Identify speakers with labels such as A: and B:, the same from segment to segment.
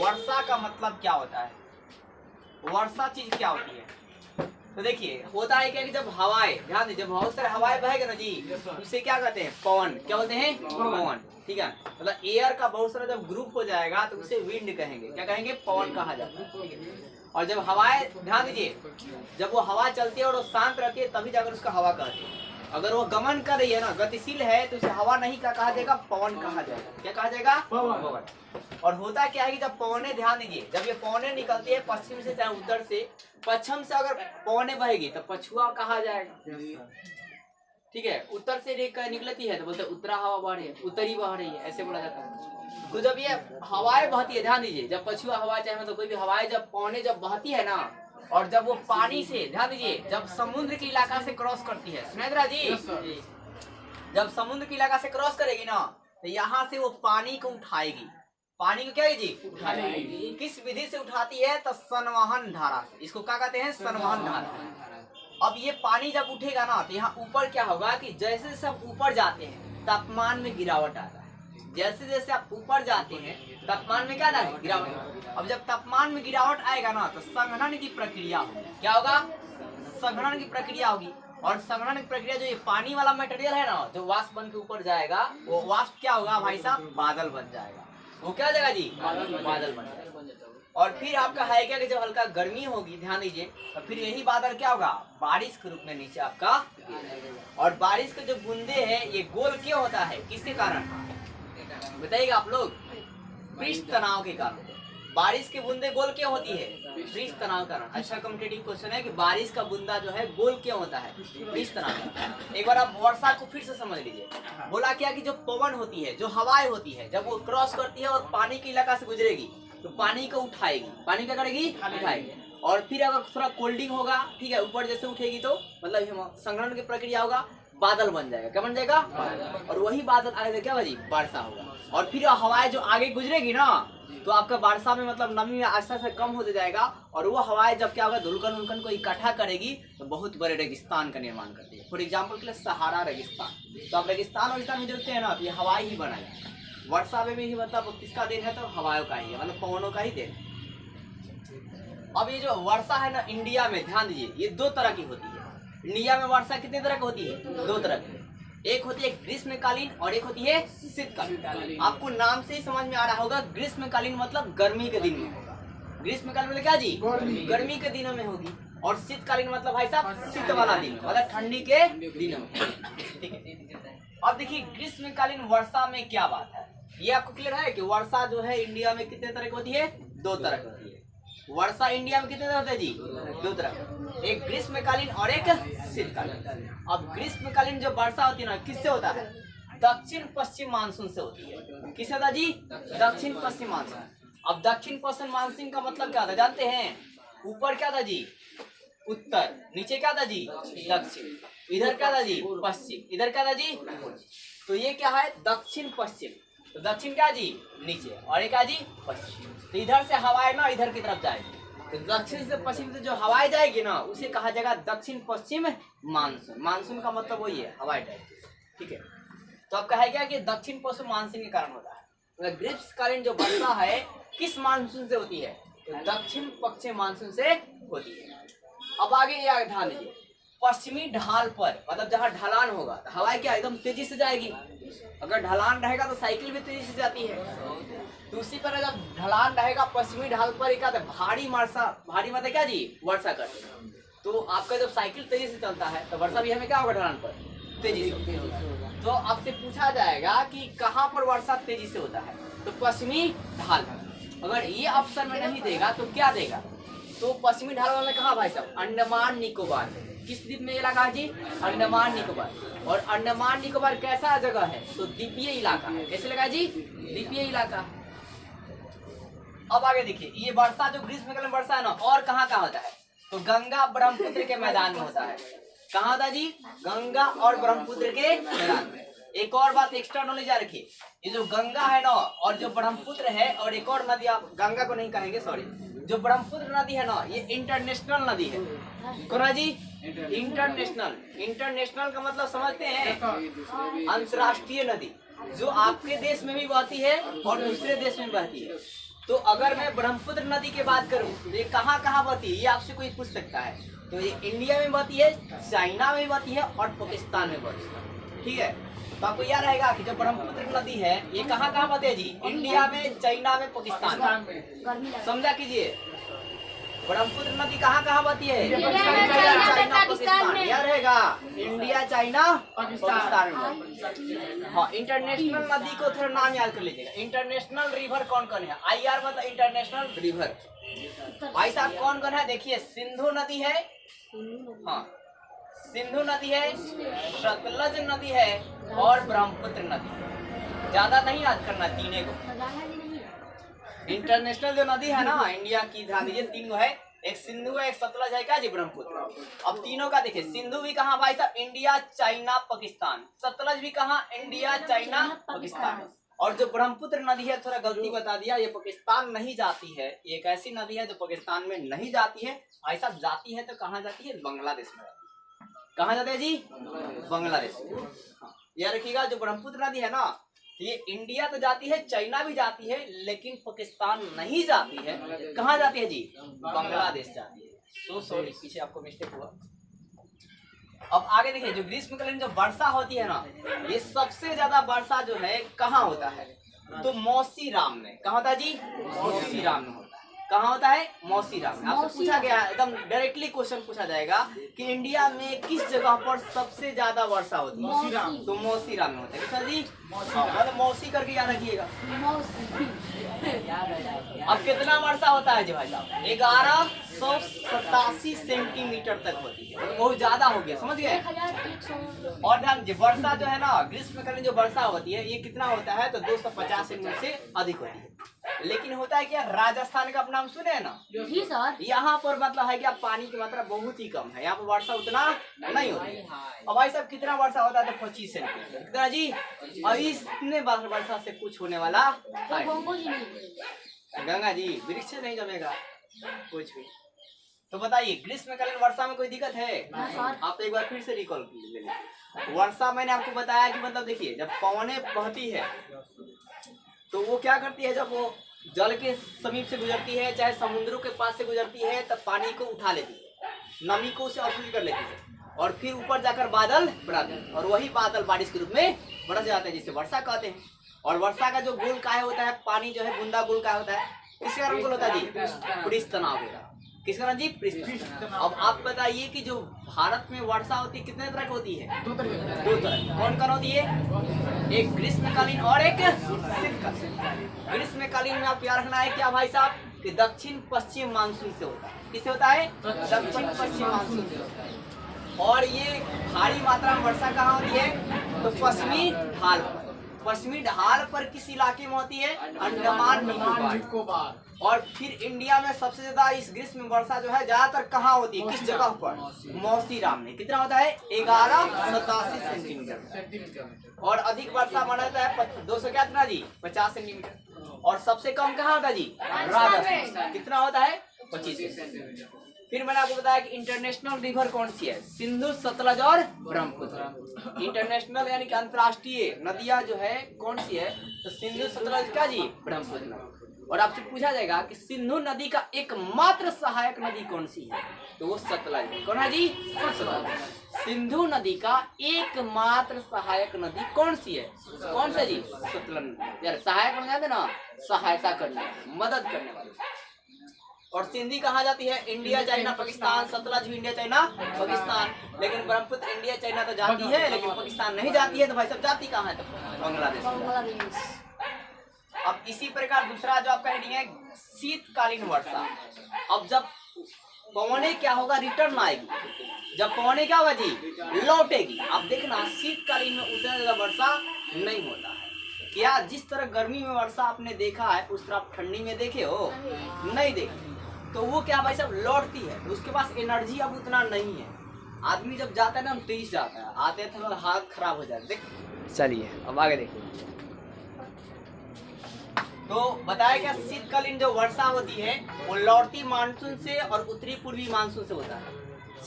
A: वर्षा का मतलब क्या होता है, वर्षा चीज क्या होती है। तो देखिए होता है क्या कि जब हवाएं, ध्यान दीजिए, जब बहुत सारे हवाएं बहेगा ना जी, उसे क्या कहते हैं, पवन। क्या बोलते हैं, पवन। ठीक है, मतलब एयर का बहुत सारा जब ग्रुप हो जाएगा तो उसे विंड कहेंगे। क्या कहेंगे, पवन कहा जाता है। ठीक है, और जब हवाएं, ध्यान दीजिए, जब वो हवा चलती है और वो शांत रहती है तभी जाकर उसका हवा कहते हैं। अगर वो गमन कर रही है ना, गतिशील है, तो उसे हवा नहीं क्या कहा जाएगा, पवन कहा जाएगा। क्या कहा जाएगा, पवन। और होता क्या है कि जब पवने, ध्यान दीजिए, जब ये पवने निकलती है पश्चिम से चाहे उत्तर से, पश्चिम से अगर पवने बहेगी तो पछुआ कहा जाएगा। ठीक है, उत्तर से निकलती है तो बोलते उत्तरा हवा बह रही है, उत्तरी बह रही है, ऐसे बोला जाता है। तो जब ये हवाएं बहती है, ध्यान दीजिए, जब पछुआ हवा चाहे मतलब कोई भी हवाएं जब पवने जब बहती है ना, और जब वो पानी से, ध्यान दीजिए, जब समुद्र के इलाका से क्रॉस करती है, सुनेंद्रा जी, जब समुद्र के इलाका से क्रॉस करेगी ना, तो यहाँ से वो पानी को उठाएगी। पानी को क्या है जी, उठाएगी। किस विधि से उठाती है, तो संवहन धारा से। इसको क्या कहते हैं, संवहन धारा। अब ये पानी जब उठेगा ना, तो यहाँ ऊपर क्या होगा कि जैसे जैसे आप ऊपर जाते हैं तापमान में गिरावट आता है। जैसे जैसे आप ऊपर जाते हैं तापमान में क्या आता है, गिरावट। अब जब तापमान में गिरावट आएगा ना, तो संघनन की प्रक्रिया होगी। क्या होगा, संघनन की प्रक्रिया होगी। और संघनन की प्रक्रिया, जो ये पानी वाला मटेरियल है ना, जो वाष्प बन के ऊपर जाएगा, वो वाष्प क्या होगा भाई साहब, बादल बन जाएगा। वो क्या हो जाएगा जी, बादल बन जाएगा। और फिर आपका है क्या कि जब हल्का गर्मी होगी, ध्यान दीजिए, तो फिर यही बादल क्या होगा, बारिश के रूप में नीचे आपका। और बारिश के जो बूंदे हैं ये गोल क्यों होता है, किसके कारण बताइएगा आप लोग, पृष्ठ तनाव के कारण। बारिश की बूंदे गोल क्यों होती है, पृष्ठ तनाव कारण। अच्छा कॉम्पिटिटिव क्वेश्चन है कि बारिश का बूंदा जो है गोल क्यों होता है, पृष्ठ तनाव। एक बार आप वर्षा को फिर से समझ लीजिए। बोला क्या कि जो पवन होती है, जो हवाएं होती है, जब वो क्रॉस करती है और पानी के इलाका से गुजरेगी तो पानी को उठाएगी। पानी क्या करेगी, उठाएगी। और फिर अगर थोड़ा कोल्डिंग होगा, ठीक है, ऊपर जैसे उठेगी तो मतलब संघनन की प्रक्रिया होगा, बादल बन जाएगा। क्या बन जाएगा, और वही बादल आगे क्या होगा जी, वर्षा होगा। और फिर हवाएं जो आगे गुजरेगी ना, तो आपका वर्षा में मतलब नमी में आस्ते आस्ते कम होते जाएगा। और वो हवाएं जब क्या होगा, धुलकन उल्कन को इकट्ठा करेगी तो बहुत बड़े रेगिस्तान का निर्माण करती है। फॉर एग्जाम्पल के लिए सहारा रेगिस्तान। तो आप रेगिस्तान में जोड़ते हैं ना, तो ये हवाएं ही बनाएगी। वर्षा में भी मतलब किसका देन है, तो हवाओं का ही है, मतलब पवनों का ही देन। अब ये जो वर्षा है ना इंडिया में, ध्यान दीजिए, ये दो तरह की होती है। इंडिया में वर्षा कितने तरह की होती है, दो तरह की। एक होती है ग्रीष्मकालीन और एक होती है शीतकालीन। आपको नाम से ही समझ में आ रहा होगा, ग्रीष्मकालीन मतलब गर्मी के दिन में होगा। ग्रीष्मकालीन मतलब क्या जी, गर्मी के दिनों में होगी। और शीतकालीन मतलब भाई साहब शीत वाला दिन, मतलब ठंडी के दिनों में। ठीक है, अब देखिए ग्रीष्मकालीन वर्षा में क्या बात है, ये आपको क्लियर है कि वर्षा जो है इंडिया में कितने तरह की होती है, दो तरह की होती है। वर्षा इंडिया में कितने तरह होते हैं जी, दो तरह, एक ग्रीष्मकालीन और एक शीतकालीन। अब ग्रीष्मकालीन जो वर्षा होती है ना, किससे होता है, दक्षिण पश्चिम मानसून से होती है। किससे होता जी, दक्षिण पश्चिम मानसून। अब दक्षिण पश्चिम मानसून का मतलब क्या होता है जानते हैं, ऊपर क्या था जी, उत्तर, नीचे क्या था जी, दक्षिण, इधर क्या था जी, पश्चिम, इधर क्या था जी। तो ये क्या है, दक्षिण पश्चिम। तो दक्षिण क्या जी, नीचे, और ये क्या जी, पश्चिम। तो इधर से हवाएं ना इधर की तरफ जाएगी, तो दक्षिण से पश्चिम से जो हवाएं जाएगी ना, उसे कहा जाएगा दक्षिण पश्चिम मानसून। मानसून का मतलब वही है, हवाएं टाइप। ठीक है, तो अब कहा गया कि दक्षिण पश्चिम मानसून के कारण होता है। तो ग्रीष्मकालीन जो वर्षा है किस मानसून से होती है, तो दक्षिण पश्चिम मानसून से होती है। अब आगे ये ध्यान दीजिए, पश्चिमी ढाल पर मतलब जहाँ ढलान होगा तो हवाएं क्या एकदम तेजी से जाएगी। अगर ढलान रहेगा तो साइकिल भी तेजी से जाती है। तो उसी पर जब ढलान रहेगा पश्चिमी ढाल पर क्या भारी वर्षा, भारी मतलब क्या जी, वर्षा करते हैं। तो आपका जब साइकिल तेजी से चलता है तो वर्षा भी हमें क्या होगा, ढलान पर तेजी से। तो आपसे पूछा जाएगा कि कहाँ पर वर्षा तेजी से होता है, तो पश्चिमी ढाल। अगर ये ऑप्शन में नहीं देगा तो क्या देगा, तो पश्चिमी ढाल वाला कहा भाई साहब, अंडमान निकोबार। किस द्वीप में ये लगा जी, अंडमान निकोबार। और अंडमान निकोबार कैसा जगह है, तो द्वीपीय इलाका है। कैसे लगा जी, द्वीपीय इलाका। अब आगे देखिए, ये वर्षा जो ग्रीष्मकालीन वर्षा है ना, और कहाँ कहाँ होता है, तो गंगा ब्रह्मपुत्र के मैदान में होता है। कहाँ होता है जी, गंगा और ब्रह्मपुत्र के मैदान में। एक और बात एक्स्ट्रा नॉलेज याद रखिए, ये जो गंगा है ना और जो ब्रह्मपुत्र है, और एक और नदी, आप गंगा को नहीं कहेंगे सॉरी, जो ब्रह्मपुत्र नदी है ना, ये इंटरनेशनल नदी है। कौन जी, इंटरनेशनल। इंटरनेशनल का मतलब समझते हैं, अंतर्राष्ट्रीय नदी, जो आपके देश में भी बहती है और दूसरे देश में बहती है। तो अगर मैं ब्रह्मपुत्र नदी की बात करूं तो ये कहाँ कहाँ बहती है, ये आपसे कोई पूछ सकता है। तो ये इंडिया में बहती है, चाइना में बहती है और पाकिस्तान में बहती है। ठीक है, तो आपको याद रहेगा कि जो ब्रह्मपुत्र नदी है ये कहाँ कहाँ बहती है जी? इंडिया में, चाइना में, पाकिस्तान में। समझा कीजिए, ब्रह्मपुत्र नदी कहाँ कहाँ बहती है? चाइना पाकिस्तान में। याद रहेगा, इंडिया, चाइना, पाकिस्तान में। हाँ, इंटरनेशनल नदी को थोड़ा नाम याद कर लीजिएगा। इंटरनेशनल रिवर कौन कौन है? IR मतलब इंटरनेशनल रिवर। भाई साहब कौन कौन है? देखिए, सिंधु नदी है, हाँ सिंधु नदी है, सतलज नदी है और ब्रह्मपुत्र नदी। ज्यादा नहीं याद करना तीनों को। इंटरनेशनल जो नदी है ना इंडिया की, ध्यान दीजिए, तीन है, एक सिंधु है, एक सतलज है, क्या जी? ब्रह्मपुत्र। अब तीनों का देखिए, सिंधु भी कहाँ भाई साहब? India, China, Pakistan. सतलज भी कहाँ? India, China, Pakistan. और जो ब्रह्मपुत्र नदी है, थोड़ा गलती बता दिया, ये पाकिस्तान नहीं जाती है। ये एक ऐसी नदी है जो पाकिस्तान में नहीं जाती है भाई साहब। जाती है तो कहाँ जाती है? बांग्लादेश में। कहाँ जाते हैं जी? बांग्लादेश में। याद रखिएगा, जो ब्रह्मपुत्र नदी है ना, ये इंडिया तो जाती है, चाइना भी जाती है, लेकिन पाकिस्तान नहीं जाती है। कहाँ जाती है जी? बांग्लादेश जाती है। तो सॉरी, पीछे आपको मिस्टेक हुआ। अब आगे देखिए, जो ग्रीष्मकालीन जो वर्षा होती है ना, ये सबसे ज्यादा वर्षा जो है कहाँ होता है? तो मौसीराम में। कहाँ होता है जी? मौसीराम में होता है। कहाँ होता है? मौसीराम में। आपसे पूछा गया, एकदम डायरेक्टली क्वेश्चन पूछा जाएगा कि इंडिया में किस जगह पर सबसे ज्यादा वर्षा होती है? तो मौसीराम में होता है। कितना जी? मतलब मौसी करके याद रखिएगा। अब कितना वर्षा होता है जी भाई साहब? 1187 सेंटीमीटर तक होती है, तो बहुत ज्यादा हो गया, समझ गए? और ध्यान दीजिए, वर्षा जो है ना, ग्रीष्मकालीन जो वर्षा होती है, ये कितना होता है? तो 250 सेंटीमीटर से अधिक होती है। लेकिन होता है क्या, राजस्थान का आप नाम सुने हैं ना जी सर? यहाँ पर मतलब है क्या, पानी की मात्रा बहुत ही कम है, यहाँ पर वर्षा उतना नहीं होती है। अब भाई साहब कितना वर्षा होता है? तो 25 सेंटीमीटर। कितना जी? और इसने वर्षा से कुछ होने वाला गंगा जी, वृक्ष नहीं जमेगा कुछ भी। तो बताइए, ग्रीष्मकालीन वर्षा में कोई दिक्कत है? आप तो एक बार फिर से रिकॉल ले लीजिए। वर्षा मैंने आपको बताया कि मतलब देखिए, जब पवनें बहती है तो वो क्या करती है, जब वो जल के समीप से गुजरती है, चाहे समुद्रों के पास से गुजरती है, तब पानी को उठा लेती है, नमी को उसे अवशोषित कर लेती है और फिर ऊपर जाकर बादल बनाते हैं, और वही बादल बारिश के रूप में बरस जाते हैं, जिसे वर्षा कहते हैं। और वर्षा का जो गोल काय होता है, पानी जो है बूंदा गोल काय होता है, किसके कारण गोल होता है जी? पृष्ठ तनाव होता है। किस कारण जी? पृष्ठ। अब आप बताइए कि जो भारत में वर्षा होती है कितने तरह की होती है? दो तरह। कौन कौन होती है? एक ग्रीष्मकालीन और एक शीतकालीन। ग्रीष्मकालीन में आप याद रखना है क्या भाई साहब, कि दक्षिण पश्चिम मानसून से होता है। किससे होता है? दक्षिण पश्चिम मानसून से होता है। और ये भारी मात्रा में वर्षा कहाँ होती है? तो पश्चिमी ढाल पर। पश्चिमी ढाल पर किस इलाके में होती है? अंडमान निकोबार। और फिर इंडिया में सबसे ज्यादा इस ग्रीष्म वर्षा जो है ज्यादातर कहाँ होती है? किस जगह पर? मौसीराम में। कितना होता है? 1187 सेंटीमीटर। और अधिक वर्षा माना जाता है 200 कितना जी? 50 सेंटीमीटर। और सबसे कम कहाँ होता है जी? राजस्थान। कितना होता है? 25 सेंटीमीटर। फिर मैंने आपको बताया कि इंटरनेशनल रिवर कौन सी है? सिंधु, सतलज और ब्रह्मपुत्र। इंटरनेशनल यानी कि अंतर्राष्ट्रीय नदियां जो है कौन सी है? तो सिंधु, सतलज का जी, ब्रह्मपुत्र। और आपसे पूछा जाएगा कि सिंधु नदी का एकमात्र सहायक नदी कौन सी है? तो वो सतलज है। कौन है जी? सतलज। सिंधु नदी का एकमात्र सहायक नदी कौन सी है? कौन सा जी? सतलज। यार सहायक बन जाते ना, सहायता करने, मदद करने वाली। और सिंधी कहाँ जाती है? India, China, Pakistan. सतलज भी इंडिया, चाइना, पाकिस्तान। लेकिन ब्रह्मपुत्र इंडिया, चाइना तो जाती है, लेकिन पाकिस्तान नहीं जाती है। तो भाई सब जाती कहाँ है? तो बांग्लादेश। अब इसी प्रकार दूसरा जो आपका हेडिंग है, शीतकालीन वर्षा। अब जब पवने क्या होगा? रिटर्न आएगी। जब पवने क्या होगा जी? लौटेगी। अब देखना, शीतकालीन में उतना ज्यादा वर्षा नहीं होता है। क्या जिस तरह गर्मी में वर्षा आपने देखा है, उस तरह आप ठंडी में देखे हो? नहीं देखे। तो वो क्या भाई साहब? लौटती है। उसके पास एनर्जी अब उतना नहीं है। आदमी जब जाता है ना, हम तेज जाता है, आते हैं तो हाथ खराब हो जाता है। देख, चलिए अब आगे देखिए। तो बताया क्या, शीतकालीन जो वर्षा होती है वो लौटती मानसून से और उत्तरी पूर्वी मानसून से होता है।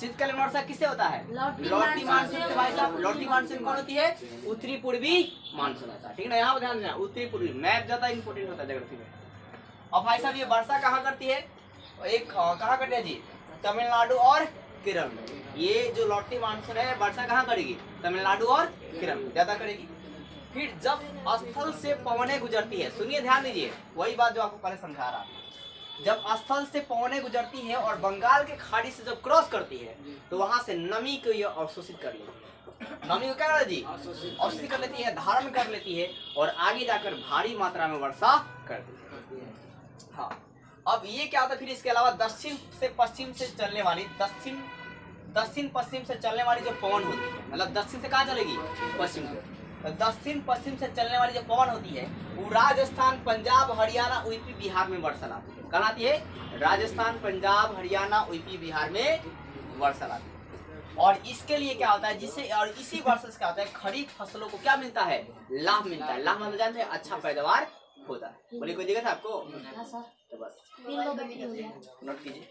A: शीतकालीन वर्षा किससे होता है? लौटती मानसून से। भाई साहब लौटती मानसून कौन होती है? उत्तरी पूर्वी मानसून होता है। ठीक है ना, यहाँ पर ध्यान देना, उत्तरी पूर्वी। मैप ज्यादा इंपोर्टेंट होता है ज्योग्राफी में। अब भाई साहब ये वर्षा कहाँ करती है, एक कहाँ करती है जी, तमिलनाडु और केरल में। ये जो लौटती मानसून है वर्षा कहाँ करेगी, तमिलनाडु और केरल में ज्यादा करेगी। फिर जब स्थल से पवनें गुजरती है, सुनिए ध्यान दीजिए, वही बात जो आपको पहले समझा रहा था, जब स्थल से पवनें गुजरती है और बंगाल के खाड़ी से जब क्रॉस करती है तो वहां से नमी को ये अवशोषित कर लेती है। नमी को क्या कर जी, अवशोषित कर लेती है, धारण कर लेती है और आगे जाकर भारी मात्रा में वर्षा कर देती है। हाँ, अब ये क्या होता है, फिर इसके अलावा दक्षिण से पश्चिम से चलने वाली, दक्षिण पश्चिम से चलने वाली जो पवन होती है, मतलब दक्षिण से कहाँ चलेगी, पश्चिम से, तो दक्षिण पश्चिम से चलने वाली जो पवन होती है वो राजस्थान, पंजाब, हरियाणा, यूपी, बिहार में वर्षा लाती है। कहाँ आती है, राजस्थान, पंजाब, हरियाणा, यूपी, बिहार में वर्षा लाती है। और इसके लिए क्या होता है, जिससे और इसी वर्षा से क्या होता है, खरीफ फसलों को क्या मिलता है, लाभ मिलता है। लाभ मतलब जानते हैं, अच्छा पैदावार होता है। बोलिए कोई दिक्कत है आपको? तो बस नोट कीजिए।